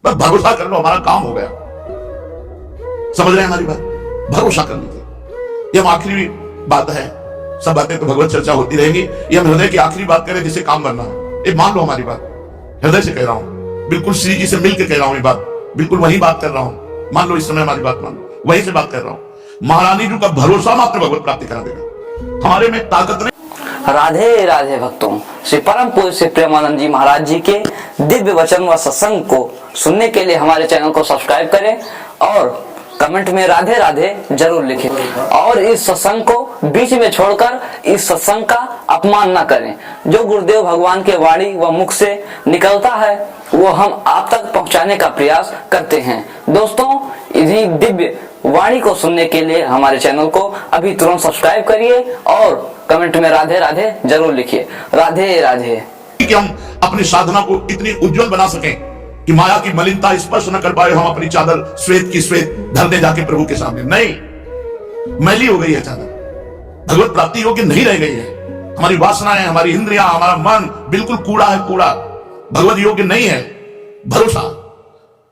बस भरोसा कर लो, हमारा काम हो गया। समझ रहे हैं हमारी बात? भरोसा कर लीजिए। ये हम आखिरी बात है, सब बातें तो भगवत चर्चा होती रहेगी, ये हम हृदय की आखिरी बात करें जिससे काम करना है। ये मान लो हमारी बात, हृदय से कह रहा हूं, बिल्कुल श्री जी से मिलकर कह रहा हूं, ये बात बिल्कुल वही बात कर रहा हूं। मान लो इस समय हमारी बात मान लो, वही से बात कर रहा हूं। महारानी जी का भरोसा मात्र भगवत प्राप्ति करा देगा, हमारे में ताकत नहीं। राधे राधे भक्तों, श्री परम पूज्य श्री प्रेमानंद जी महाराज जी के दिव्य वचन व सत्संग को सुनने के लिए हमारे चैनल को सब्सक्राइब करें और कमेंट में राधे राधे जरूर लिखें। और इस सत्संग को बीच में छोड़कर इस सत्संग का अपमान न करें। जो गुरुदेव भगवान के वाणी व मुख से निकलता है वो हम आप तक पहुंचाने का प्रयास करते हैं। दोस्तों, इन्हीं दिव्य वाणी को सुनने के लिए हमारे चैनल को अभी तुरंत सब्सक्राइब करिए और कमेंट में राधे राधे जरूर लिखिए। राधे राधे। कि हम अपनी साधना को इतनी उज्जवल बना सकें कि माया की मलिनता स्पर्श न कर पाए, हम अपनी चादर श्वेत की श्वेत धर दे जाके प्रभु के सामने। नहीं, मैली हो गई है चादर, भगवत प्राप्ति योग्य नहीं रह गई है। हमारी वासनाएं, हमारी इंद्रियां, हमारा मन बिल्कुल कूड़ा है, कूड़ा, भगवत योग्य नहीं है। भरोसा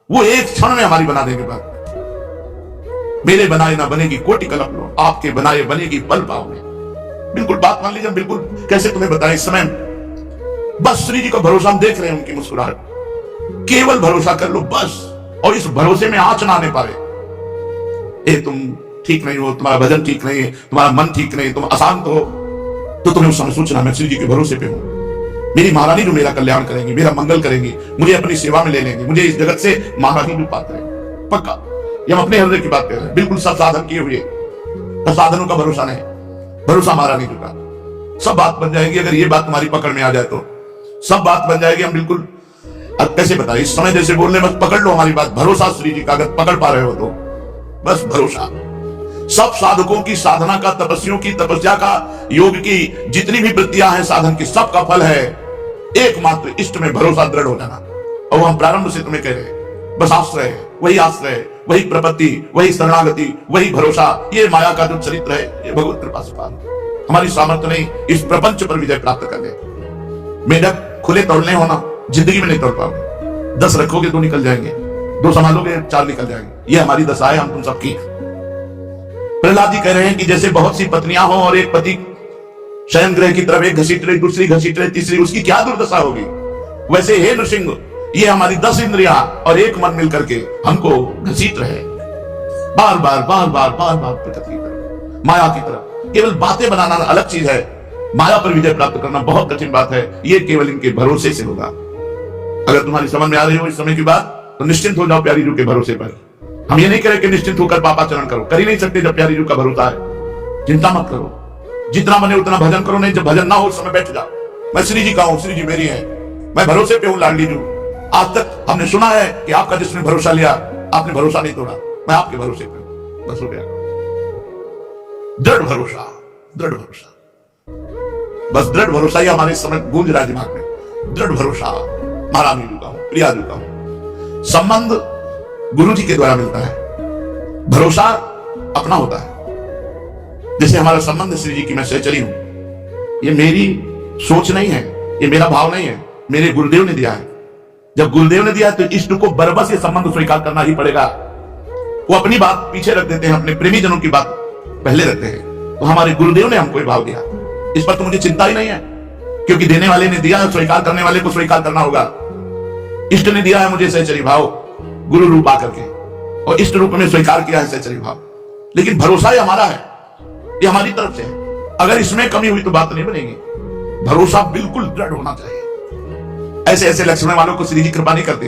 वो एक क्षण में हमारी बना देंगे बात। मेरे बनाए ना बनेगी कोटि कलप लो, आपके बनाए बनेगी पल पाओ में। बिल्कुल बात मान लीजिए, बिल्कुल कैसे तुम्हें बताएं इस समय। बस श्री जी का भरोसा हम देख रहे हैं, उनकी मुस्कुराहट, केवल भरोसा कर लो बस। और इस भरोसे में आंच ना आने पाए, ए तुम ठीक नहीं हो, तुम्हारा भजन ठीक नहीं है, तुम्हारा मन ठीक नहीं, तुम अशांत हो, तो तुम्हें उस समय सोचना मैं श्री जी के भरोसे पे हूं। मेरी महारानी जो मेरा कल्याण करेंगी, मेरा मंगल करेंगी, मुझे अपनी सेवा में ले लेंगी, मुझे इस जगत से महारानी भी पात्र है पक्का। ये हम अपने हृदय की बात कर रहे हैं, बिल्कुल सब साधन किए हुए, साधनों का भरोसा नहीं, भरोसा महारानी जी का। सब बात बन जाएगी अगर ये बात तुम्हारी पकड़ में आ जाए तो, सब बात बन जाएगी। हम बिल्कुल अब कैसे बताएं, इस समय जैसे बोलने, बस पकड़ लो हमारी बात। भरोसा श्री जी का अगर पकड़ पा रहे हो तो बस भरोसा। सब साधकों की साधना का, तपस्वियों की तपस्या का, योग की जितनी भी वृत्तियां हैं साधन की, सबका फल है एकमात्र इष्ट में भरोसा दृढ़ हो जाना। और हम प्रारंभ से तुम्हें कह रहे हैं, बस आश्रय, वही आश्रय, वही प्रपत्ति, वही शरणागति, वही भरोसा। ये माया का जो चरित्र है, ये भगवत कृपा से पालो। हमारी सामर्थ्य नहीं इस प्रपंच पर विजय प्राप्त करने। मेढक खुले तोड़ने होना जिंदगी में नहीं तोड़ पाओगे। 10 रखोगे 2 निकल जाएंगे, 2 संभालोगे 4 निकल जाएंगे। ये हमारी दशा है, हम तुम सबकी। प्रहलाद जी कह रहे हैं कि जैसे बहुत सी पत्नियां हो और एक पति शयन ग्रह की तरफ एक घसीट रहे, दूसरी घसीट रहे, तीसरी, उसकी क्या दुर्दशा होगी। वैसे हे नृसिंह, ये हमारी 10 इंद्रियां और एक मन मिलकर के हमको घसीट रहे, बार बार बार बार बार बार प्रकृति की तरफ, माया की तरफ। केवल बातें बनाना अलग चीज है, माया पर विजय प्राप्त करना बहुत कठिन बात है। ये केवल इनके भरोसे से होगा। अगर तुम्हारी समझ में आ रही हो इस समय की बात, तो निश्चिंत हो जाओ प्यारी जू के भरोसे पर। हम ये नहीं कह रहे कि निश्चिंत होकर पापाचरण करो, कर ही नहीं सकते जब प्यारी जू का भरोसा है। चिंता मत करो, जितना बने उतना भजन करो, नहीं जब भजन ना हो उस समय बैठ जाओ। मैं श्री जी का हूं, श्री जी मेरी है, मैं भरोसे पे हूं लाडली जू। आज तक हमने सुना है कि आपका जिसने भरोसा लिया, आपने भरोसा नहीं तोड़ा, मैं आपके भरोसे पे हूं। बस हो गया, दृढ़ भरोसा, दृढ़ भरोसा, बस दृढ़ भरोसा ही हमारे समय गूंज रहा है दिमाग में। दृढ़ भरोसा महारानी जी का हूं, प्रिया जी का हूं। संबंध गुरु जी के द्वारा मिलता है, भरोसा अपना होता है। जैसे हमारा संबंध श्री जी की, मैं सहचरी हूं, ये मेरी सोच नहीं है, ये मेरा भाव नहीं है, मेरे गुरुदेव ने दिया है। जब गुरुदेव ने दिया तो इष्ट को बरबस ये संबंध स्वीकार करना ही पड़ेगा। वो अपनी बात पीछे रख देते हैं, अपने प्रेमी जनों की बात पहले रखते हैं। तो हमारे गुरुदेव ने हमको भाव दिया, इस पर तो मुझे चिंता ही नहीं है, क्योंकि देने वाले ने दिया, स्वीकार करने वाले को स्वीकार करना होगा। इष्ट ने दिया है मुझे सहचरी भाव, गुरु रूप आकर के, और इष्ट रूप में स्वीकार किया है सहचरी भाव। लेकिन भरोसा ही हमारा है, ये हमारी तरफ से है। अगर इसमें कमी हुई तो बात नहीं बनेगी। भरोसा बिल्कुल दृढ़ होना चाहिए। ऐसे ऐसे लक्षण वालों को श्री जी कृपा नहीं करते,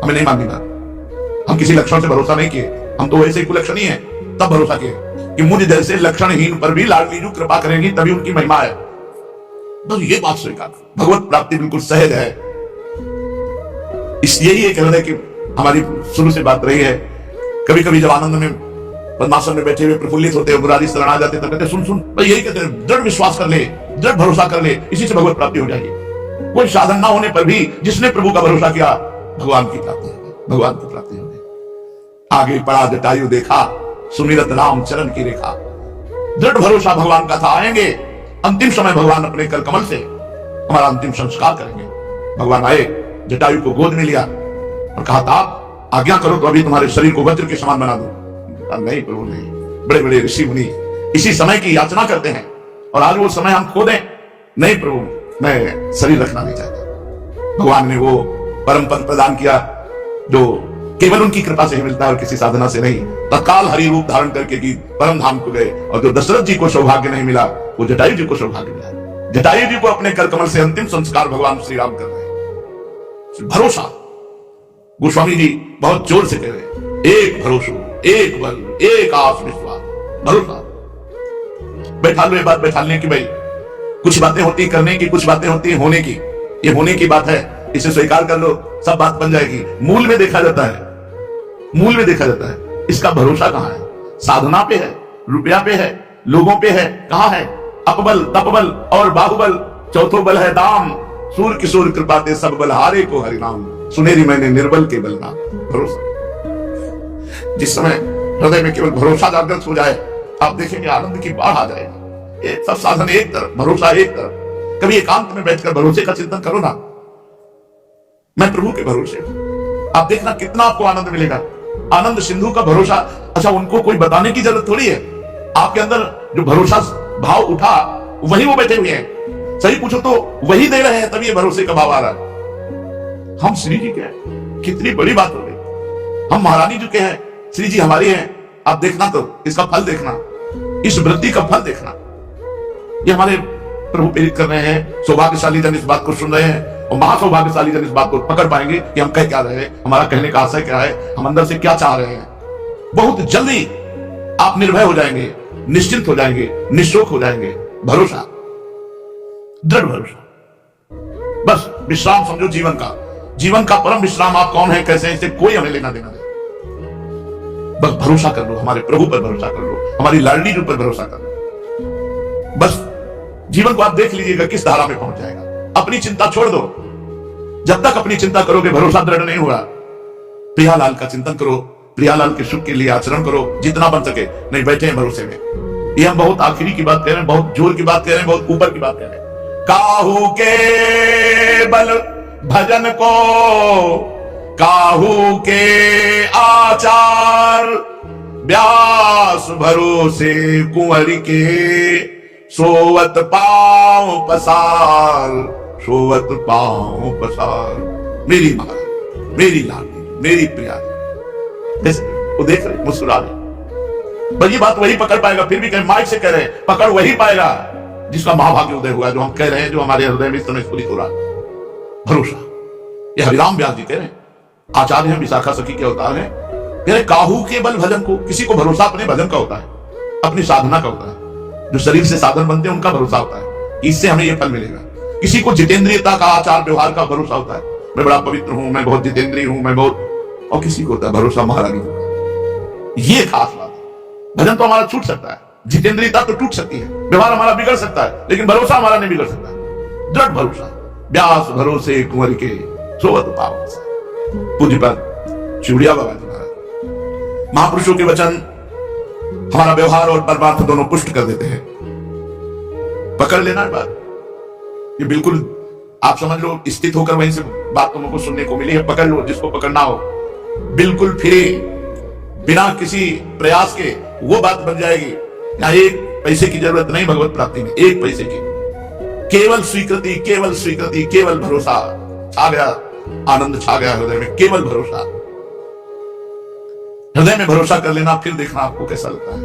हमें नहीं माननी बात। हम किसी लक्षण से भरोसा नहीं किए, हम तो ऐसे कुलक्षण ही है, तब भरोसा किए कि मुझ जैसे लक्षणहीन पर भी लाडली जू कृपा करेंगी, तभी उनकी महिमा है। तो ये बात स्वीकार, भगवत प्राप्ति बिल्कुल सहज है। इसलिए ही एक हृदय की हमारी शुरू से बात रही है। कभी कभी जब आनंद में पद्मासन में बैठे हुए प्रफुल्लित होते हैं, मुरारी शरण आ जाते, तब कहते सुन सुन, भाई यही कहते हैं, दृढ़ विश्वास कर ले, दृढ़ भरोसा कर ले, इसी से भगवत प्राप्ति हो जाएगी। कोई साधन ना होने पर भी जिसने प्रभु का भरोसा किया, भगवान की प्राप्ति होगी, भगवान की प्राप्ति होगी। आगे पड़ा जटायु देखा, सुमिरत राम चरण की रेखा। दृढ़ भरोसा भगवान का था, आएंगे अंतिम समय भगवान अपने कर कमल से हमारा अंतिम संस्कार करेंगे। भगवान आए, जटायु को गोद में लिया, और कहा था आप आज्ञा करो तो अभी तुम्हारे शरीर को वज्र के समान बना दूं। कहा नहीं प्रभु नहीं, बड़े बड़े ऋषि मुनि इसी समय की याचना करते हैं और आज वो समय हम खो दें। नहीं प्रभु, मैं शरीर रखना नहीं चाहता। भगवान ने वो परम पद प्रदान किया जो केवल उनकी कृपा से ही मिलता है और किसी साधना से नहीं। तत्काल हरि रूप धारण करके कि परम धाम को गए और जो दशरथ जी को सौभाग्य नहीं मिला वो जटायु जी को सौभाग्य मिला। जटायु जी को अपने कर कमल से अंतिम संस्कार भगवान श्री राम कर रहे हैं। भरोसा, गोस्वामी जी बहुत जोर से कह रहे हैं, एक भरोसा, एक बल, एक आस विश्वास, भरोसा। बैठा लो ये बात बैठाने की, भाई कुछ बातें होती करने की, कुछ बातें होती होने की। ये होने की बात है, इसे स्वीकार कर लो, सब बात बन जाएगी। मूल में देखा जाता है, मूल में देखा जाता है। इसका भरोसा कहां है? साधना पे है, रुपया पे है, लोगों पे है। कहां है? अपबल, तपबल और बाहुबल, चौथो बल है दाम। सूर किशोर कृपा ते सब बल हारे को हरिनाम। सुनेरी मैंने निर्बल के बल नाम। भरोसा। जिस समय हृदय में केवल भरोसा जागृत हो जाए, आप देखेंगे आनंद की बाढ़ आ जाएगी। ये सब साधन एक तरफ, भरोसा एक तरफ। कभी एकांत में बैठकर भरोसे का चिंतन करो ना, मैं प्रभु के भरोसे हूं। आप देखना कितना आपको आनंद मिलेगा। आनंद सिंधु का भरोसा, अच्छा उनको कोई बताने की जरूरत थोड़ी है। आपके अंदर जो भरोसा भाव उठा वही वो बैठे हुए हैं। सही पूछो तो वही दे रहे हैं, तभी ये भरोसे का भाव आ रहा है। हम श्री जी के हैं, कितनी बड़ी बात हो गई। हम महारानी जी के हैं, श्री जी हमारी हैं। आप देखना तो इसका फल देखना, इस वृत्ति का फल देखना। ये हमारे प्रभु प्रेरित कर रहे हैं। सौभाग्यशाली जन इस बात को सुन रहे हैं और महासौभाग्यशाली जन इस बात को पकड़ पाएंगे कि हम कह क्या रहे हैं, हमारा कहने का आशय क्या है, हम अंदर से क्या चाह रहे हैं। बहुत जल्दी आप निर्भय हो जाएंगे, निश्चिंत हो जाएंगे, निशोक हो जाएंगे। भरोसा, दृढ़ भरोसा। बस विश्राम समझो जीवन का। जीवन का परम विश्राम आप कौन है, कैसे, इससे कोई हमें लेना देना नहीं। बस भरोसा कर लो, हमारे प्रभु पर भरोसा कर लो, हमारी लाडली जी पर भरोसा कर लो। बस जीवन को आप देख लीजिएगा किस धारा में पहुंच जाएगा। अपनी चिंता छोड़ दो। जब तक अपनी चिंता करोगे भरोसा दृढ़ नहीं हुआ। प्रियालाल का चिंतन करो, प्रियालाल के सुख के लिए आचरण करो जितना बन सके। नहीं बैठे हैं भरोसे में। ये हम बहुत आखिरी की बात कह रहे हैं, बहुत जोर की बात कह रहे हैं, बहुत ऊपर की बात कह रहे हैं। काहू के बल भजन को, काहू के आचार, व्यास भरोसे कुंवर के, सोवत पांव पसार, सोवत पांव पसार। मेरी मां, मेरी लाडली, मेरी प्रिया। वो देख रहे, मुस्कुरा रहे। पर ये बात वही पकड़ पाएगा, फिर भी कहीं माइक से कह रहे हैं, पकड़ वही पाएगा जिसका महाभाग्य उदय हुआ, जो हम कह रहे हैं, जो हमारे हृदय में इस समय स्फुरित हो रहा है। भरोसा। ये हरिराम व्यास जी कह रहे हैं, आचार्य हैं, विशाखा सखी के अवतार हैं। कह रहे काहू के बल भजन को। किसी को भरोसा अपने भजन का होता है, अपनी साधना का होता है। जो शरीर से साधन बनते हैं उनका भरोसा होता है, इससे हमें यह फल मिलेगा। किसी को जितेंद्रियता का, आचार व्यवहार का भरोसा होता है, मैं बड़ा पवित्र हूं, मैं बहुत जितेंद्रिय हूं, मैं बहुत। और किसी को होता है भरोसा महारानी का। ये खास बात है। भजन तो हमारा छूट सकता है, जितेंद्रियता तो टूट सकती है, व्यवहार हमारा बिगड़ सकता है, लेकिन भरोसा हमारा नहीं बिगड़ सकता। दृढ़ भरोसा। व्यास भरोसे कुंवर के, सोवत पांव पसार। पूज्यपाद चूड़िया बाबा जी महाराज। महापुरुषों के वचन हमारा व्यवहार और परमार्थ दोनों पुष्ट कर देते हैं। पकड़ लेना है बात, ये बिल्कुल आप समझ लो, स्थित होकर वहीं से बात तुमको सुनने को मिली है। पकड़ लो, जिसको पकड़ना हो। बिल्कुल फ्री, बिना किसी प्रयास के वो बात बन जाएगी। यहाँ एक पैसे की जरूरत नहीं भगवत प्राप्ति में, एक पैसे की, केवल स्वीकृति, केवल स्वीकृति, केवल भरोसा। छा गया आनंद, छा गया हृदय में, केवल भरोसा। हृदय में भरोसा कर लेना, फिर देखना आपको कैसा लगता है।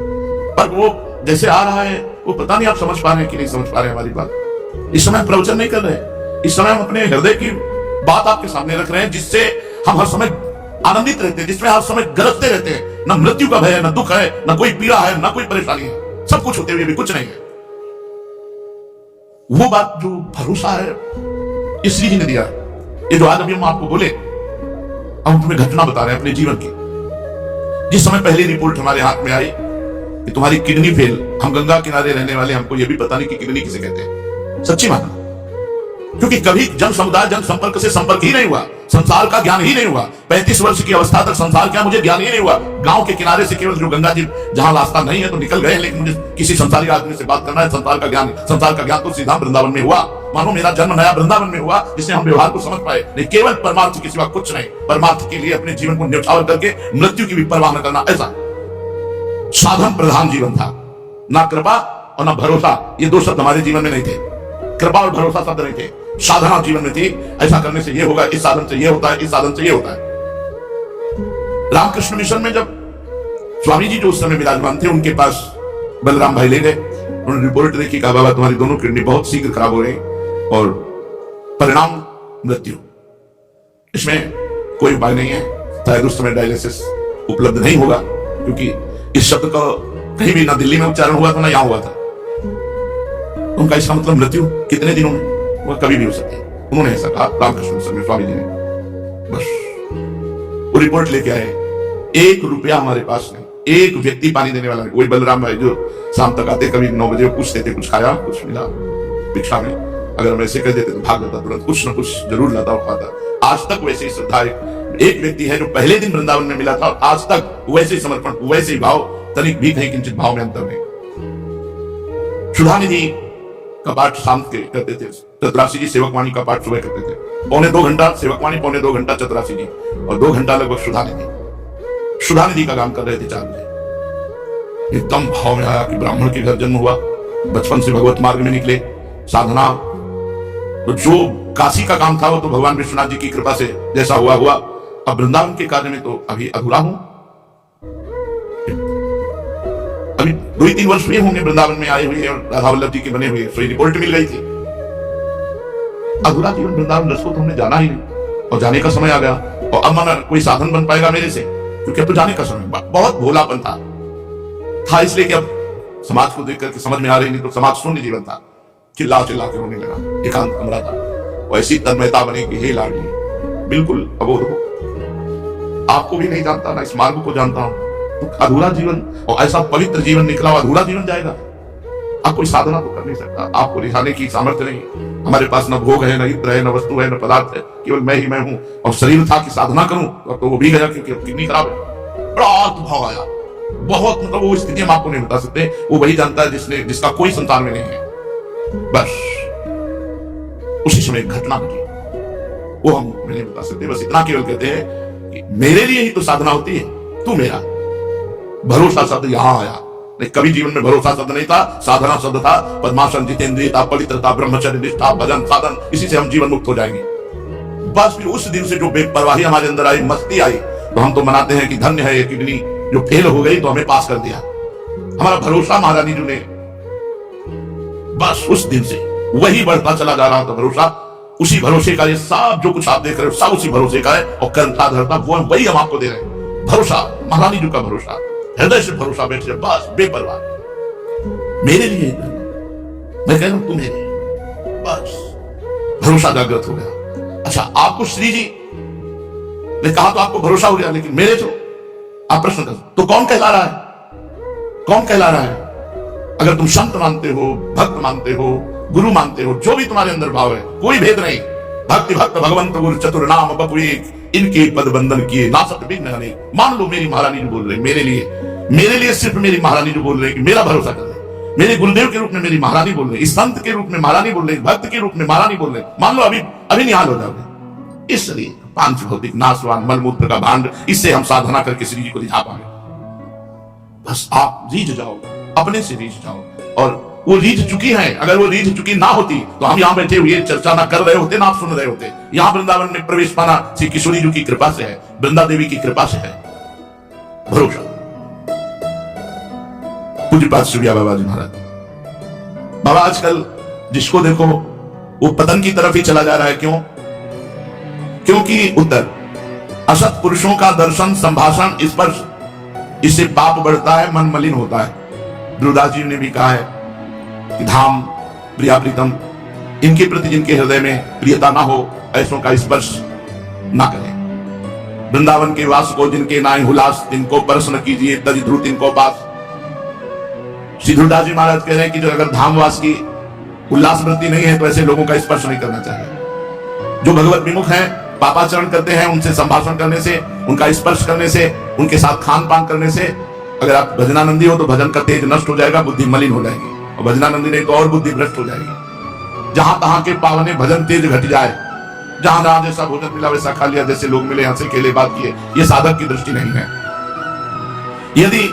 पर वो जैसे आ रहा है, वो पता नहीं आप समझ पा रहे हैं कि नहीं समझ पा रहे हैं हमारी बात। इस समय हम प्रवचन नहीं कर रहे, इस समय हम अपने हृदय की बात आपके सामने रख रहे हैं, जिससे हम हर समय आनंदित रहते हैं, जिसमें हर समय गरजते रहते हैं। न मृत्यु का भय है, न दुख है, न कोई पीड़ा है, न कोई परेशानी है। सब कुछ होते हुए भी कुछ नहीं है। वो बात जो भरोसा है, इसलिए ही ने दिया है। ये जो आज अभी हम आपको बोले, हम तुम्हें घटना बता रहे हैं अपने जीवन की। जिस समय पहली रिपोर्ट हमारे हाथ में आई कि तुम्हारी किडनी फेल, हम गंगा किनारे रहने वाले, हमको यह भी पता नहीं कि किडनी किसे कहते हैं। सच्ची माना, क्योंकि कभी जन समुदाय, जन संपर्क से संपर्क ही नहीं हुआ, संसार का ज्ञान ही नहीं हुआ। 35 वर्ष की अवस्था तक संसार क्या मुझे ज्ञान ही नहीं हुआ। गांव के किनारे से केवल जो गंगा जी, जहां रास्ता नहीं है तो निकल गए, लेकिन मुझे किसी संसारी आदमी से बात करना है, संसार का ज्ञान तो सीधा वृंदावन में हुआ। मानो मेरा जन्म नया वृंदावन में हुआ, जिससे हम व्यवहार को समझ पाए। नहीं, केवल परमार्थ के सिवा कुछ नहीं, परमार्थ के लिए अपने जीवन को न्यौछावर करके मृत्यु की भी परवाह न करना, ऐसा साधन प्रधान जीवन था। ना कृपा और ना भरोसा, ये दो शब्द हमारे जीवन में नहीं थे। कृपा और भरोसा शब्द नहीं थे, साधना जीवन में थी। ऐसा करने से ये होगा, इस साधन से ये होता है, इस साधन से ये होता है। रामकृष्ण मिशन में जब स्वामी जी जो उस समय विराजमान थे, उनके पास बलराम भाई ले गए। उन्होंने रिपोर्ट देखी, कहा बाबा तुम्हारी दोनों किडनी बहुत शीघ्र खराब हो रही और परिणाम मृत्यु, इसमें कोई उपाय नहीं है। शायद उस समय डायलिसिस उपलब्ध नहीं होगा, क्योंकि इस शब्द का कहीं भी ना दिल्ली में उच्चारण हुआ था ना यहां हुआ था। उनका इसका मतलब मृत्यु कितने दिनों में, वह कभी भी हो सकती है। उन्होंने ऐसा कहा रामकृष्ण मिशन स्वामी जी ने। बस वो रिपोर्ट लेके आए, 1 रुपया हमारे पास नहीं, एक व्यक्ति पानी देने वाला नहीं। वही बलराम भाई जो शाम तक आते, कभी 9 बजे पूछते थे कुछ खाया, कुछ मिला भिक्षा में। अगर हम ऐसे कह देते तो भाग जाता, तुरंत कुछ न कुछ जरूर लाता और खाता। आज तक वैसे ही श्रद्धा एक व्यक्ति है जो पहले दिन वृंदावन में मिला था, और आज तक वैसे ही समर्पण, वैसे ही भाव, तनिक भी कहीं किंचित भाव में अंतर नहीं। सुधानिधि का पाठ शाम के करते थे, चतुराशी जी सेवकवाणी का पाठ सुबह करते थे। 2.25 घंटा सेवकवाणी, 2.25 घंटा चतुराशी जी, और 2 घंटा लगभग सुधानिधि का काम कर रहे थे 4 बजे। एकदम भाव में आया कि ब्राह्मण के घर जन्म हुआ, बचपन से भगवत मार्ग में निकले, साधना, तो जो काशी का काम था वो तो भगवान विश्वनाथ जी की कृपा से जैसा हुआ हुआ। अब वृंदावन के कार्य में तो अभी अधूरा हूं। अभी 2-3 वर्ष हुए होंगे वृंदावन में आए हुए और राधा वल्लभ जी के बने हुए, सो रिपोर्ट मिल गई थी। अधूरा जीवन वृंदावन रस को तो हमने जाना ही नहीं, और जाने का समय आ गया। और अब माना कोई साधन बन पाएगा मेरे से, क्योंकि अब तो जाने का समय, बहुत भोलापन था इसलिए कि अब समाज को देख करके समझ में आ रही, नहीं तो समाज शून्य जीवन था। चिल्ला चिल्ला के रोने लगा, एकांत कमरा था, और ऐसी तन्मयता बनी कि हे लाडली, बिल्कुल अबोध हो, आपको भी नहीं जानता, ना इस मार्ग को जानता हूं। तो अधूरा जीवन, और ऐसा पवित्र जीवन निकला, अधूरा जीवन जाएगा। आप कोई साधना तो कर नहीं सकता, आपको रिझाने की सामर्थ्य नहीं। हमारे पास न भोग है, न इत्र है, न वस्तु है, न पदार्थ है, केवल मैं ही मैं हूं। और शरीर था कि साधना करूं, तो वो भी गया क्योंकि किडनी खराब है। बड़ा भाव आया, बहुत, मतलब वो स्थिति हम आपको नहीं बता सकते। वो वही जानता है जिसका कोई संतान में नहीं है। बस उसी समय एक घटना घटी, वो हम नहीं बता सकते। बस इतना केवल कहते हैं कि मेरे लिए ही तो साधना होती है, तू मेरा। भरोसा शब्द यहां आया, नहीं कभी जीवन में भरोसा शब्द नहीं था, साधना शब्द था। पद्मासन, जितेंद्रियता, पवित्रता, ब्रह्मचर्य, निष्ठा, भजन, साधन, इसी से हम जीवन मुक्त हो जाएंगे। बस फिर उस दिन से जो बेपरवाही हमारे अंदर आई, मस्ती आई, तो हम तो मनाते हैं कि धन्य है ये किडनी जो फेल हो गई तो हमें पास कर दिया। हमारा भरोसा महारानी जी ने, बस उस दिन से वही बढ़ता चला जा रहा था भरोसा। उसी भरोसे का ये सब जो कुछ आप देख रहे हो, सब उसी भरोसे का है। और कर्ता धरता वो वही हम आपको दे रहे हैं, भरोसा, महारानी जी का भरोसा, हृदय से भरोसा बैठ जाए, बस बेपरवाह। मेरे लिए मैं कह रहा हूं, तुम्हें बस भरोसा जागृत हो गया। अच्छा, आपको श्री जी ने कहा तो आपको भरोसा हो गया, लेकिन मेरे तो आप प्रश्न कर, तो कौन कहला रहा है? कौन कहला रहा है? अगर तुम संत मानते हो, भक्त मानते हो, गुरु मानते हो, जो भी तुम्हारे अंदर भाव है, कोई भेद नहीं। भक्ति भक्त भगवंत गुरु चतुर नाम बपु एक, इनके पद बंधन किए नासत विघ्न अनेक। मान लो मेरी महारानी जो बोल रहे, मेरे लिए सिर्फ मेरी महारानी जो बोल रहे कि मेरा भरोसा कर ले। मेरे गुरुदेव के रूप में मेरी महारानी बोल रहे, संत के रूप में महारानी बोल रहे, भक्त के रूप में महारानी बोल रहे। मान लो अभी निहाल हो जाओगे। इसलिए पांच भौतिक नाशवान मलमूत्र का भांड, इससे हम साधना करके श्री जी को रिझा पाएंगे। बस आप रीझ जाओ, अपने से रीझ जाओ। और वो रीझ चुकी है, अगर वो रीझ चुकी ना होती तो हम यहाँ बैठे हुए चर्चा ना कर रहे होते, ना सुन रहे होते। यहाँ वृंदावन में प्रवेश पाना श्री किशोरी जी की कृपा से है, वृंदा देवी की कृपा से है। भरोसा। पूज्यपाद सूर्या बाबा जी महाराज, बाबा आजकल जिसको देखो वो पतन की तरफ ही चला जा रहा है। क्यों? क्योंकि उत्तर, असत पुरुषों का दर्शन, संभाषण, स्पर्श, इससे पाप बढ़ता है, मन मलिन होता है। ध्रुवदास जी ने भी कहा है कि धाम प्रिया प्रीतम, इनके प्रति जिनके हृदय में प्रियता ना हो, ऐसों का स्पर्श ना करें। वृंदावन के वास को जिनके नाय हुलास, तिनको प्रश्न कीजिए तज ध्रुव तिनको पास। श्री ध्रुवदास जी महाराज कह रहे हैं कि जो अगर धामवास की उल्लास वृत्ति नहीं है तो ऐसे लोगों का स्पर्श नहीं करना चाहिए। जो भगवत विमुख हैं, पापाचरण करते हैं, उनसे संभाषण करने से, उनका स्पर्श करने से, उनके साथ खान पान करने से, अगर आप भजनानंदी हो तो भजन का तेज नष्ट हो जाएगा, बुद्धि मलिन हो जाएगी। और भजनानंदी नहीं तो और बुद्धि भ्रष्ट हो जाएगी। जहां तहां के पावने भजन तेज घट जाए, जहां जहां जैसा भोजन मिला वैसा खा लिया, जैसे लोग मिले हंसे खेले बात किए, ये साधक की दृष्टि नहीं है। यदि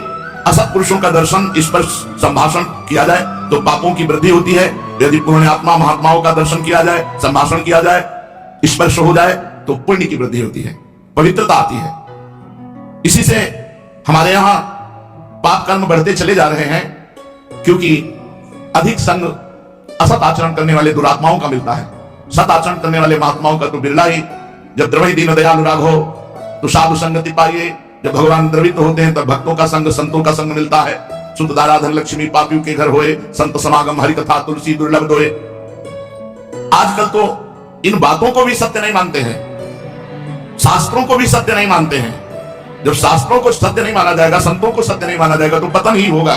असत पुरुषों का दर्शन, स्पर्श, संभाषण किया जाए तो पापों की वृद्धि होती है। यदि पुण्यात्मा महात्माओं का दर्शन किया जाए, संभाषण किया जाए, स्पर्श हो जाए तो पुण्य की वृद्धि होती है, पवित्रता आती है। इसी से हमारे यहां पाप कर्म बढ़ते चले जा रहे हैं, क्योंकि अधिक संग असत आचरण करने वाले दुरात्माओं का मिलता है। सत आचरण करने वाले महात्माओं का तो बिरला ही। जब द्रवि दीन दयालु राग हो तो साधु संगति पाइए। जब भगवान द्रवित होते हैं तब भक्तों का संग, संतों का संग मिलता है। सुत दारा धन लक्ष्मी पापियों के घर होए, संत समागम हरि कथा तुलसी दुर्लभ दोए। आजकल तो इन बातों को भी सत्य नहीं मानते हैं, शास्त्रों को भी सत्य नहीं मानते हैं। जब शास्त्रों को सत्य नहीं माना जाएगा, संतों को सत्य नहीं माना जाएगा तो पतन ही होगा।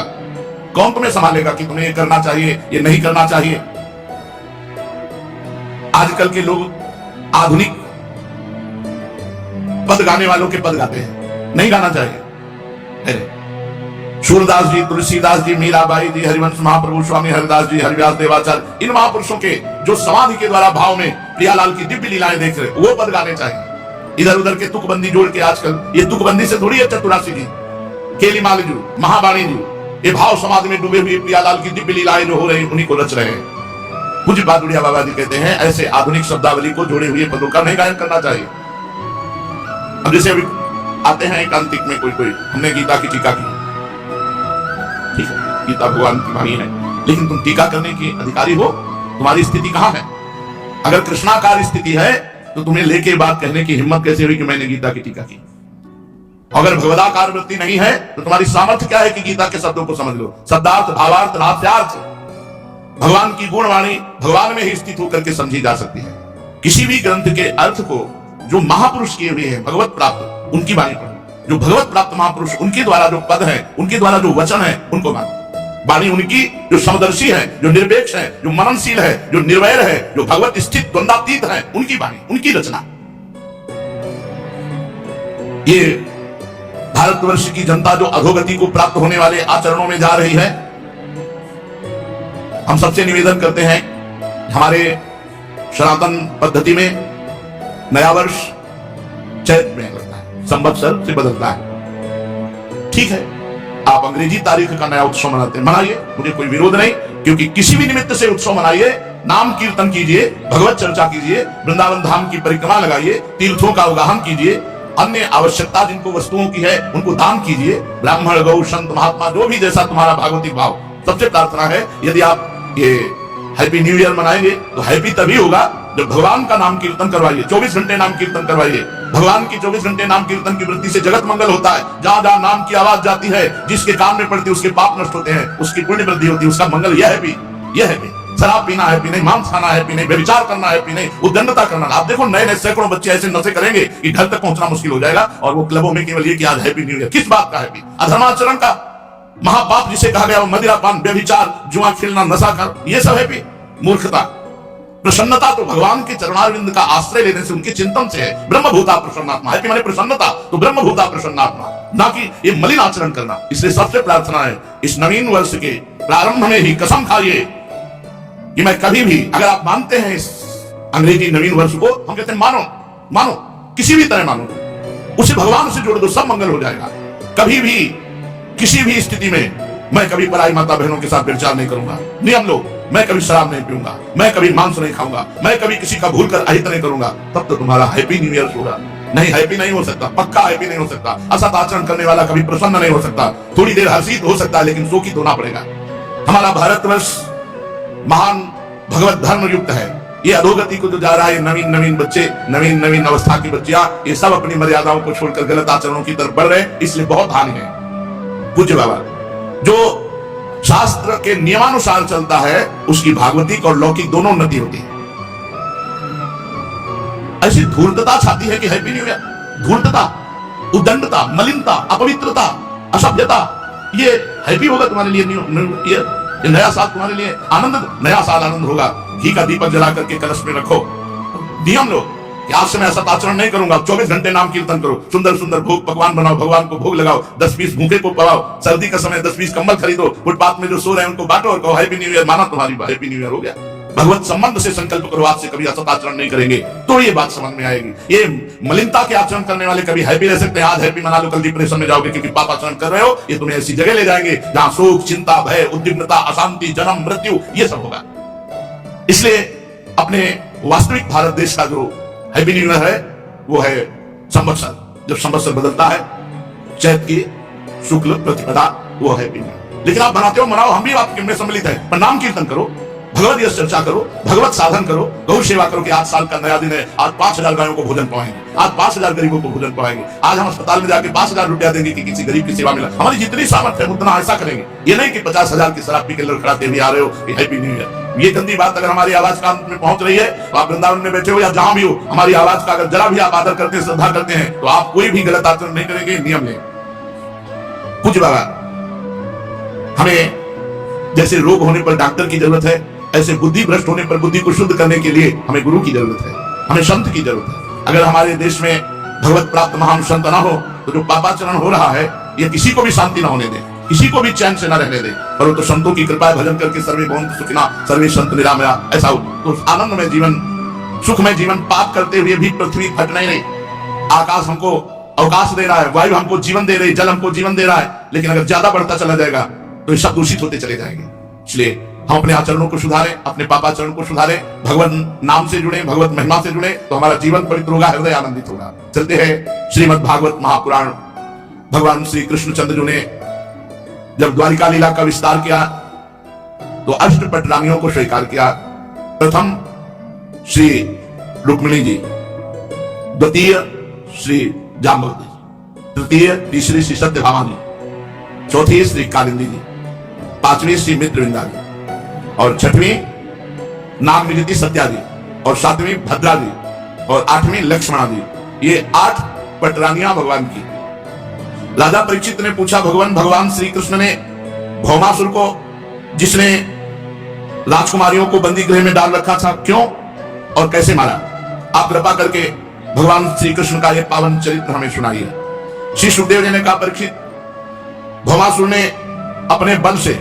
कौन तुम्हें संभालेगा कि तुम्हें ये करना चाहिए, ये नहीं करना चाहिए। आजकल के लोग आधुनिक पद गाने वालों के पद गाते हैं, नहीं गाना चाहिए। सूरदास जी, तुलसीदास जी, मीराबाई जी, हरिवंश महाप्रभु स्वामी हरिदास जी, हरिव्यास देवाचार्य, इन महापुरुषों के जो समाधि के द्वारा भाव में प्रियालाल की दिव्य लीलाएं देख रहे, वो पद गाने चाहिए। इधर उधर के तुकबंदी जोड़ के, आजकल ये तुकबंदी से थोड़ी है चतुरासी जी, केली मालजू, महावाणी जी, ये भाव समाधि में डूबे हुए प्रियालाल की दिव्य लीलाएं जो हो रही उन्हीं को रच रहे हैं। पूज्य बादुड़िया बाबा जी कहते हैं ऐसे आधुनिक शब्दावली को जोड़े हुए पदों का नहीं गायन करना चाहिए। अब जैसे अभी आते हैं एकांतिक में कोई हमने गीता की टीका की, ठीक है, गीता भगवान की वाणी है, लेकिन तुम टीका करने के अधिकारी हो, तुम्हारी स्थिति कहां है? अगर कृष्णाकार स्थिति है तो तुम्हें लेके बात कहने की हिम्मत कैसे हुई कि मैंने गीता की टीका की? अगर भगवदाकार वृत्ति नहीं है तो तुम्हारी सामर्थ्य क्या है कि गीता के शब्दों को समझ लो? शब्दार्थ, भावार्थ, नाट्यार्थ, भगवान की गुणवाणी भगवान में ही स्थित होकर के समझी जा सकती है। किसी भी ग्रंथ के अर्थ को जो महापुरुष किए हुए हैं, भगवत प्राप्त, उनकी वाणी पढ़ो। जो भगवत प्राप्त महापुरुष, उनके द्वारा जो पद है, उनके द्वारा जो वचन है, उनको मानो। वाणी उनकी जो समदर्शी है, जो निरपेक्ष है, जो मननशील है, जो निर्वैर है, जो भगवत स्थित द्वंद्वातीत है, उनकी वाणी, उनकी रचना। ये भारतवर्ष की जनता जो अधोगति को प्राप्त होने वाले आचरणों में जा रही है, हम सबसे निवेदन करते हैं, हमारे सनातन पद्धति में नया वर्ष चैत में लगता है, संवत्सर से बदलता है। ठीक है, आप अंग्रेजी तारीख का नया उत्सव मनाते हैं, मनाइए, मुझे कोई विरोध नहीं, क्योंकि किसी भी निमित्त से उत्सव मनाइए, नाम कीर्तन कीजिए, भगवत चर्चा कीजिए, वृंदावन धाम की परिक्रमा लगाइए, तीर्थों का अवगाहन कीजिए, अन्य आवश्यकता जिनको वस्तुओं की है उनको दान कीजिए। ब्राह्मण, गौ, संत, महात्मा, जो भी जैसा तुम्हारा भागवतिक भाव। सबसे प्रार्थना है, यदि आप ये हैप्पी न्यू ईयर मनाएंगे तो हैप्पी तभी होगा जब भगवान का नाम कीर्तन करवाइए, 24 घंटे नाम कीर्तन करवाइए। भगवान की 24 घंटे नाम कीर्तन की वृत्ति से जगत मंगल होता है। जहां जहां नाम की आवाज जाती है, जिसके कान में पड़ती है उसके पाप नष्ट होते हैं, उसकी पुण्य वृद्धि होती है, उसका मंगल। यह है भी, यह है भी। शराब पीना हैप्पी नहीं, मांस खाना हैप्पी नहीं, व्यभिचार करना हैप्पी नहीं, उद्दंडता करना। आप देखो नए नए सैकड़ों बच्चे ऐसे नशे करेंगे कि घर तक पहुंचना मुश्किल हो जाएगा, और वो क्लबों में केवल ये कि आज हैप्पी न्यू ईयर। किस बात का हैप्पी? अधर्माचरण का, महापाप जिसे कहा गया, वो मदिरापान, व्यभिचार, जुआ खेलना, नशा कर, ये सब हैप्पी? मूर्खता। प्रसन्नता तो भगवान के चरणारविंद का आश्रय लेने से, उनके चिंतन से है। ब्रह्मभूता प्रसन्नात्मा, हैप्पी माने प्रसन्नता, तो ब्रह्मभूता प्रसन्नात्मा, ना कि ये मलिन आचरण करना। इसलिए सबसे प्रार्थना है, इस नवीन वर्ष के प्रारंभ में ही कसम खाइए कि मैं कभी भी, अगर आप मानते हैं इस अंग्रेजी नवीन वर्ष को, हम कहते हैं मानो, मानो, किसी भी तरह मानो, उसे भगवान से जोड़ दो, सब मंगल हो जाएगा। कभी भी, किसी भी स्थिति में मैं कभी पराई माता बहनों के साथ व्यभिचार नहीं करूंगा। नियम लो, मैं कभी शराब नहीं पीऊंगा, मैं कभी मांस नहीं खाऊंगा, मैं कभी किसी का भूल कर अहित नहीं करूंगा। तब तो तुम्हारा हैप्पी न्यू ईयर होगा। नहीं, हैप्पी नहीं हो सकता, पक्का हैप्पी नहीं हो सकता। असत आचरण करने वाला कभी प्रसन्न नहीं हो सकता। थोड़ी देर हर्षित हो सकता है, लेकिन शोकित होना पड़ेगा। हमारा भारतवर्ष महान भगवत धर्म युक्त है। ये अधोगति को जो जा रहा है, नवीन नवीन बच्चे, नवीन नवीन अवस्था की बच्चियां, ये सब अपनी मर्यादाओं को छोड़कर गलत आचरणों की तरफ बढ़ रहे हैं। इसलिए बहुत हानि है। पूज्य बाबा, जो शास्त्र के नियमानुसार चलता है, उसकी भागवतिक और लौकिक दोनों उन्नति होती है। ऐसी धूर्तता छाती है कि हैप्पी न्यू ईयर, धूर्तता, उद्दंडता, मलिनता, अपवित्रता, असभ्यता, ये हैप्पी होगा तुम्हारे लिए न्यू ईयर? ये नया साल तुम्हारे लिए आनंद, नया साल आनंद होगा। घी का दीपक जला करके कलश में रखो, नियम लो कि आज से मैं ऐसा आचरण नहीं करूंगा। 24 घंटे नाम कीर्तन करो, सुंदर सुंदर भोग पकवान बनाओ, भगवान को भोग लगाओ, 10-20 भूखे को पवाओ, सर्दी का समय 10-20 कंबल खरीदो, फुटपाथ में जो सो रहे हैं उनको बांटो और कहो हैप्पी न्यू ईयर। माना तुम्हारी हैप्पी न्यू ईयर हो गया। भगवत संबंध से संकल्प करो, आपसे कभी असत आचरण नहीं करेंगे, तो ये बात समझ में आएगी। ये मलिनता के आचरण करने वाले कभी हैप्पी रह सकते हैं, आज हैप्पी मना लो, कल डिप्रेशन में जाओगे, क्योंकि पाप आचरण कर रहे हो। ये तुम्हें ऐसी जगह ले जाएंगे जहां शोक, चिंता, भय, उद्विग्नता, अशांति, जन्म, मृत्यु, ये सब होगा। इसलिए अपने वास्तविक भारत देश का जो हैप्पी न्यू ईयर है वो है संवत्सर। जब संवत्सर बदलता है, चैत की शुक्ल प्रतिपदा, वो हैप्पी न्यू ईयर। लेकिन आप बनाते हो, मनाओ, हम भी आपके में सम्मिलित है, पर नाम कीर्तन करो, भगवत यश चर्चा करो, भगवत साधन करो, गौ सेवा करो कि आज साल का नया दिन है, आज 5000 गायों को भोजन पाएंगे, आज 5000 गरीबों को भोजन पाएंगे, आज हम अस्पताल में जाके 5000 रुपया देंगे कि किसी गरीब की सेवा मिला। हमारी जितनी सामर्थ्य है उतना ऐसा करेंगे। ये नहीं कि 50,000 की शराब पी के लड़खड़ाते हुए आ रहे हो कि हैप्पी न्यू ईयर। ये गंदी बात अगर हमारी आवाज कान में पहुंच रही है, तो आप वृंदावन में बैठे हो या जहां भी हो, हमारी आवाज का अगर जरा भी आप आदर करते हैं, श्रद्धा करते हैं, तो आप कोई भी गलत आचरण नहीं करेंगे। नियम लें। पूज्य बाबा, हमें जैसे रोग होने पर डॉक्टर की जरूरत है, ऐसे बुद्धि भ्रष्ट होने पर बुद्धि को शुद्ध करने के लिए हमें गुरु की जरूरत है, हमें संत की जरूरत है। अगर हमारे देश में भगवत प्राप्त महान संत ना हो, तो जो पापाचरण हो रहा है, ये किसी को भी शांति ना होने दे, किसी को भी चैन से ना रहने दे। पर वो तो संतों की कृपा, भजन करके सर्वे भवन्तु सुखिनः, सर्वे सन्तु निरामया, ऐसा हो तो आनंद में जीवन, सुख में जीवन, पाप करते हुए भी पृथ्वी फट नहीं रही। आकाश हमको अवकाश दे रहा है, वायु हमको जीवन दे रही, जल हमको जीवन दे रहा है, लेकिन अगर ज्यादा बढ़ता चला जाएगा तो ये सब दूषित होते चले जाएंगे। इसलिए हम अपने आचरणों को सुधारें, अपने पापाचरण को सुधारें, भगवान नाम से जुड़े, भगवत महिमा से जुड़े, तो हमारा जीवन पवित्र होगा, हृदय आनंदित होगा। चलते हैं श्रीमद् भागवत महापुराण। भगवान श्री कृष्णचंद्र जी ने जब द्वारिका लीला का विस्तार किया, तो अष्टपट रानियों को स्वीकार किया। प्रथम श्री रुक्मिणी जी, द्वितीय श्री जाम्बवती जी, तृतीय तीसरी श्री सत्यभामा जी, चौथी श्री कालिंदी जी, पांचवी श्री मित्रविंदा जी, और छठवीं नागनिधि सत्या जी, और सातवीं भद्रा जी, और आठवीं लक्ष्मणा जी। ये 8 पटरानियां भगवान की। राजा परीक्षित ने पूछा, भगवान श्री कृष्ण ने भौमासुर को, जिसने राजकुमारियों को बंदी गृह में डाल रखा था, क्यों और कैसे मारा? आप कृपा करके भगवान श्री कृष्ण का यह पावन चरित्र हमें सुनाइए। श्री सुखदेव जी ने कहा, परीक्षित, भौमासुर ने अपने बल से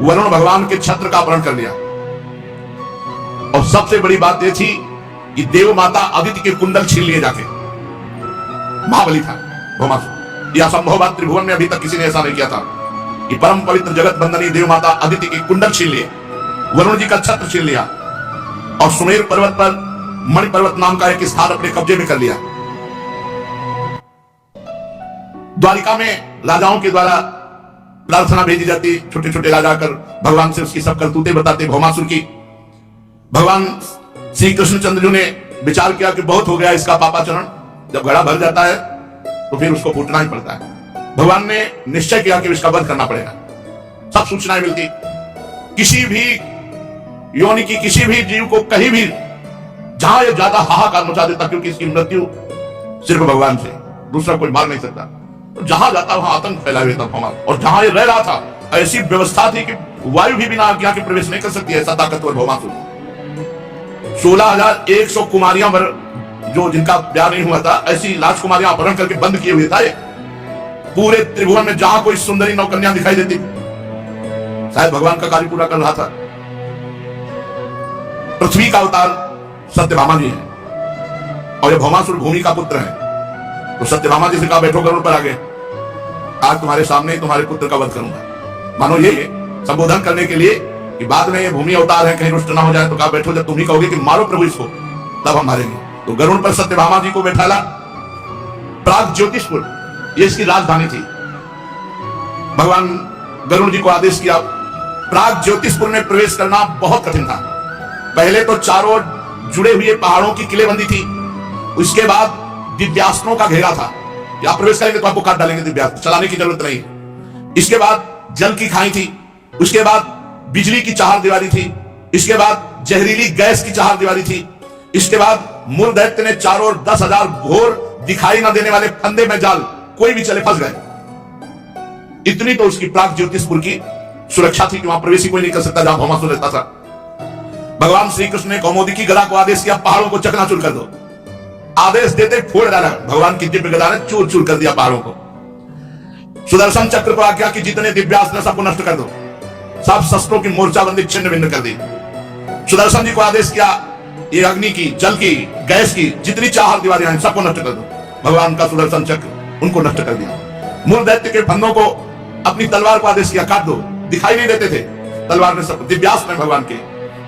वरुण भगवान के छत्र का अपहरण कर लिया, और सबसे बड़ी बात यह थी कि देव माता अदिति के कुंडल छीन लिए जाके। महाबली था भौमासुर। यह असंभव बात त्रिभुवन में अभी तक किसी ने ऐसा नहीं किया था कि परम पवित्र जगत बंदनी देव माता अदिति के कुंडल छीन लिए, वरुण जी का छत्र छीन लिया, और सुमेर पर्वत पर मणि पर्वत नाम का एक स्थान अपने कब्जे में कर लिया। द्वारिका में राजाओं के द्वारा प्रार्थना भेजी जाती, छोटे छोटे राजा कर भगवान से उसकी सब करतूतें बताते भौमासुर की। भगवान श्री कृष्णचंद्र जी ने विचार किया कि बहुत हो गया इसका पापाचरण, जब घड़ा भर जाता है तो फिर उसको फूटना ही पड़ता है। भगवान ने निश्चय किया कि इसका वध करना पड़ेगा। सब सूचनाएं मिलती, किसी भी योनि की किसी भी जीव को कहीं भी जहां ये ज्यादा हाहाकार मचा देता, क्योंकि इसकी मृत्यु सिर्फ भगवान से, दूसरा कोई मार नहीं सकता। तो जहां जाता वहां आतंक फैला हुआ था भगवान, और जहां ये रह रहा था ऐसी व्यवस्था थी कि वायु भी बिना आज्ञा के प्रवेश नहीं कर सकती, ऐसा ताकतवर भौमासुर। 16,100 कुमारियां जो जिनका ब्याह नहीं हुआ था, ऐसी राजकुमारियां अपहरण करके बंद किए हुए था। ये पूरे त्रिभुवन में जहां कोई सुंदरी नौकन्या दिखाई देती, शायद भगवान का कार्य पूरा कर रहा था। पृथ्वी का अवतार सत्यभामा जी है, और ये भौमासुर भूमि का पुत्र है। तो सत्यभामा जी से कहा, बैठो गरुड़ पर आगे, आज तुम्हारे सामने ही तुम्हारे पुत्र का वध करूंगा। मानो ये संबोधन करने के लिए कि बाद में ये भूमि अवतार है, कहीं रुष्ट ना हो जाए। तो कहा, बैठो, जब तुम ही कहोगे कि मारो प्रभु इसको, तब हम मारेंगे। तो गरुड़ पर सत्यभामा जी को बैठाला। प्राग ज्योतिषपुर ये इसकी राजधानी थी। भगवान गरुड़ जी को आदेश किया। प्राग ज्योतिषपुर में प्रवेश करना बहुत कठिन था। पहले तो चारों ओर जुड़े हुए पहाड़ों की किलेबंदी थी, उसके बाद दिव्यास्त्रों का घेरा था। आप प्रवेश करेंगे तो आपको काट डालेंगे, दिव्यास्त्र चलाने की जरूरत नहीं। इसके बाद जल की खाई थी, उसके बाद बिजली की चार दीवारी थी, इसके बाद जहरीली गैस की चार दीवारी थी, इसके बाद मूल दैत्य ने चारों ओर 10,000 घोर दिखाई न देने वाले फंदे में जाल, कोई भी चले फंस गए। इतनी तो उसकी प्राग ज्योतिषपुर की सुरक्षा थी कि वहां प्रवेश ही कोई नहीं कर सकता जहां भौमासुर रहता था। भगवान श्री कृष्ण ने कौमुदी की गदा को आदेश किया, पहाड़ों को चकनाचूर कर दो। आदेश देते फोड़ डाला, भगवान की दिव्य गदा ने चूर चूर कर दिया पहाड़ों को। सुदर्शन चक्र को आज्ञा की, जितने दिव्यास्त्र सबको नष्ट कर दो। सब शस्त्रों की मोर्चाबंदी छिन्न भिन्न कर दी। सुदर्शन जी को आदेश किया, ये अग्नि की, जल की, गैस की जितनी चार दीवारें हैं सबको नष्ट कर दो। भगवान का सुदर्शन चक्र उनको नष्ट कर दिया। मूल दैत्य के फंदों को अपनी तलवार को आदेश किया, काट दो, दिखाई नहीं देते थे तलवार में, सब दिव्यास्त्र में भगवान के।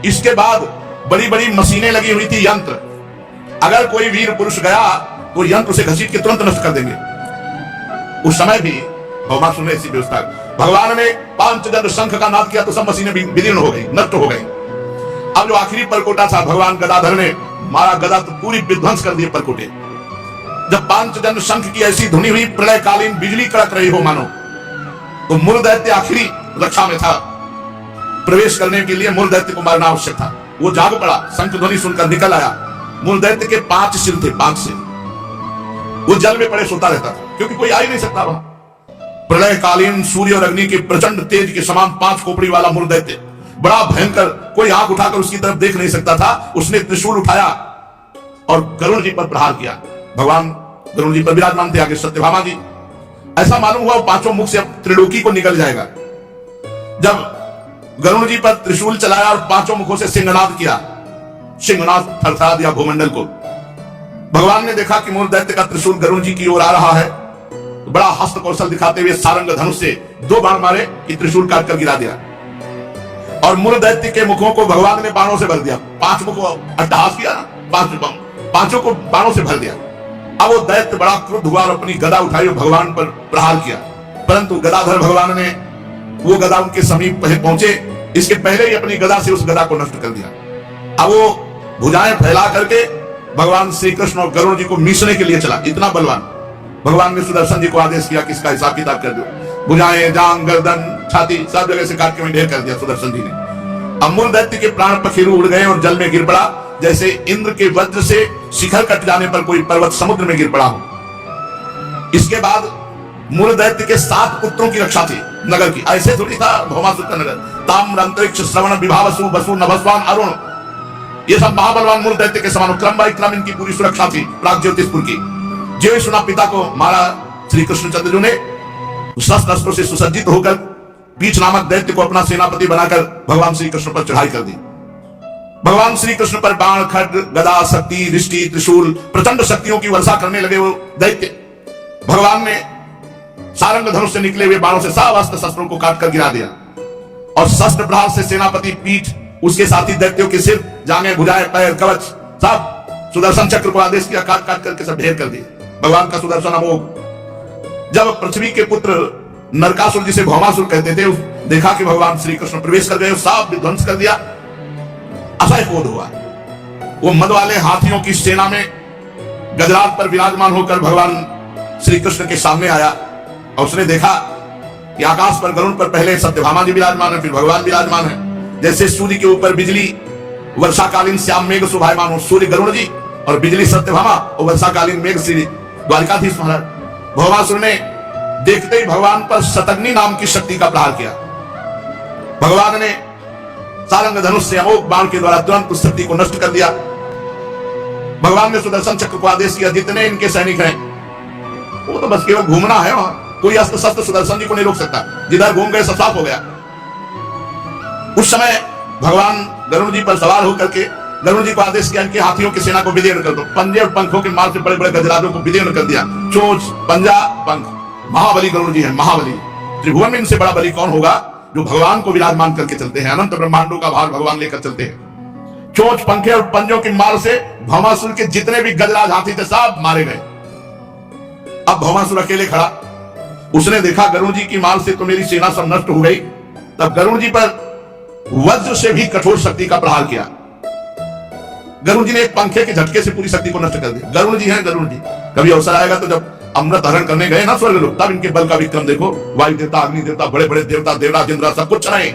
इसके बाद बड़ी बड़ी मशीनें लगी हुई थी, यंत्र, अगर कोई वीर पुरुष गया तो यंत्र से घसीट के तुरंत नष्ट कर देंगे। उस समय भी भगवान ने ऐसी व्यवस्था, भगवान ने पांचदंड शंख का नाद किया तो सब मशीनें विलीन हो गई, नष्ट हो गई। अब जो आखिरी परकोटा था, भगवान गदाधर ने मारा, गदा तो पूरी विध्वंस कर दिए परकोटे। जब पांचदंड शंख की ऐसी धुनी हुई, प्रलयकालीन बिजली कड़क रही हो मानो, तो मूल दैत्य आखिरी रक्षा में था। प्रवेश करने के लिए मूल दैत्य को मारना आवश्यक था। वो जाग पड़ा, शंख ध्वनि सुनकर निकल आया। मूल दैत्य के 5 सिर थे, 5 सिर। वो जल में पड़े सोता रहता था क्योंकि कोई आ ही नहीं सकता वहां। प्रलयकालीन सूर्य और अग्नि के प्रचंड तेज के समान 5 खोपड़ी वाला मूल दैत्य, बड़ा भयंकर, कोई आंख उठाकर उसकी तरफ देख नहीं सकता था। उसने त्रिशूल उठाया और गरुड़ जी पर प्रहार किया। भगवान गरुड़ जी पर विराजमान थे, आगे सत्यभामा जी। ऐसा मालूम हुआ वो 5 मुख से अब त्रिलोकी को निकल जाएगा। जब गरुड़ जी पर त्रिशूल चलाया और 5 मुखों से सिंहनाद किया, सिंहनाद थरथरा दिया भूमंडल को। भगवान ने देखा कि मूल दैत्य का त्रिशूल गरुड़ जी की ओर आ रहा है, तो बड़ा हस्त कौशल दिखाते हुए सारंग धनुष से 2 बाण मारे कि त्रिशूल काट कर गिरा दिया। और मूल दैत्य के मुखों को भगवान ने बाणों से भर दिया। 5 मुखों अट्टहास किया ना, 5 को बाणों से भर दिया। अब वो दैत्य बड़ा क्रुद्ध हुआ और अपनी गदा उठाई और भगवान पर प्रहार किया, परंतु गदाधर भगवान ने वो गदा उनके समीप पहुंचे, इसके पहले ही अपनी गदा से उस गदा को नष्ट कर दिया। अब वो भुजाएं फैला करके भगवान श्री कृष्ण और गरुड़ जी को मीसने के लिए चला, इतना बलवान। भगवान ने सुदर्शन जी को आदेश किया कि इसका हिसाब किताब कर दो। भुजाएं, जांग, गर्दन, छाती सब जगह से काट के वहीं ढेर कर दिया सुदर्शन जी ने। अमूल दैत्य के प्राण पखेरु उड़ गए और जल में गिर पड़ा, जैसे इंद्र के वज्र से शिखर कट जाने पर कोई पर्वत समुद्र में गिर पड़ा हो। इसके बाद मूल दैत्य के 7 पुत्रों की रक्षा थी नगर की। ऐसे थोड़ी था भौमासुर का नगर। ताम्र, अंतरिक्ष, श्रवण, विभावसु, वसु, नभस्वान, अरुण, ये सब महाबलवान मूल दैत्य के समान, क्रम बाई क्रम इनकी पूरी सुरक्षा थी प्राग ज्योतिषपुर की। जो सुना पिता को मारा श्री कृष्णचंद्र जी ने, शस्त्र अस्त्रों से सुसज्जित होकर पीछ नामक दैत्य को अपना सेनापति बनाकर भगवान श्री कृष्ण पर चढ़ाई कर दी। भगवान श्री कृष्ण पर बाण, खड्ग, गदा, शक्ति, दृष्टि, त्रिशूल, प्रचंड शक्तियों की वर्षा करने लगे वो दैत्य। भगवान ने सारंग धनुष से निकले हुए बाणों से सब अस्त्र शस्त्रों को काट कर गिरा दिया और शस्त्र प्रहार से सेनापति, पीठ, उसके साथी दैत्यों के सिर, जांघें, भुजाएं, पैर, कवच सब सुदर्शन चक्र को आदेश किया, काट काट करके सब ढेर कर दिए। भगवान का सुदर्शन अमोघ। जब पृथ्वी के पुत्र नरकासुर जिसे भौमासुर कहते थे, देखा कि भगवान श्री कृष्ण प्रवेश कर गए, सब विध्वंस कर दिया, असह्य क्रोध हुआ। वो मद वाले हाथियों की सेना में गजराज पर विराजमान होकर भगवान श्री कृष्ण के सामने आया और उसने देखा कि आकाश पर गरुड़ पर पहले सत्यभामा जी विराजमान है, फिर भगवान विराजमान है। जैसे सूर्य के ऊपर बिजली, वर्षाकालीन श्याम मेघ शोभायमान हो, सूर्य गरुड़ जी और बिजली सत्यभामा और वर्षाकालीन मेघ श्री द्वारिकाधीश महाराज। भौमासुर ने देखते ही भगवान पर शतग्नि नाम की शक्ति का प्रहार किया। भगवान ने सारंग धनुष से अमोघ बाण के द्वारा तुरंत उस शक्ति को नष्ट कर दिया। भगवान ने सुदर्शन चक्र को आदेश किया, जितने इनके सैनिक हैं वो तो बस केवल घूमना है, वहां कोई अस्त्र शस्त्र सुदर्शन जी को नहीं रोक सकता। जिधर घूम गए सब साफ हो गया। उस समय भगवान गरुड़ जी पर सवार होकर के गरुड़ जी को आदेश किया, इनके हाथियों की सेना को विदीर्ण कर दो। पंजे और पंखों के मार से बड़े बड़े गजराजों को विदीर्ण कर दिया। चोंच, पंजा, पंख, महाबली गरुड़ जी है, महाबली। त्रिभुवन में इनसे बड़ा बली कौन होगा जो भगवान को विराजमान करके चलते हैं। अनंत ब्रह्मांडों का भार भगवान लेकर चलते हैं। चोंच, पंखे और पंजों की मार से भौमासुर के जितने भी गजराज हाथी थे सब मारे गए। अब भौमासुर अकेले खड़ा, उसने देखा गरुड़ जी की मार से तो मेरी सेना सब नष्ट हो गई। तब गरुड़ जी पर वज्र से भी कठोर शक्ति का प्रहार किया। गरुड़ जी ने एक पंखे के झटके से पूरी शक्ति को नष्ट कर दिया। गरुड़ जी हैं गरुड़ जी। कभी अवसर आएगा तो जब अमृत हरण करने गए ना स्वर्ग लोग, तब इनके बल का विक्रम देखो। वायु देवता, अग्नि देवता, बड़े बड़े देवता, देवराज, इंद्र सब कुछ चढ़ाए।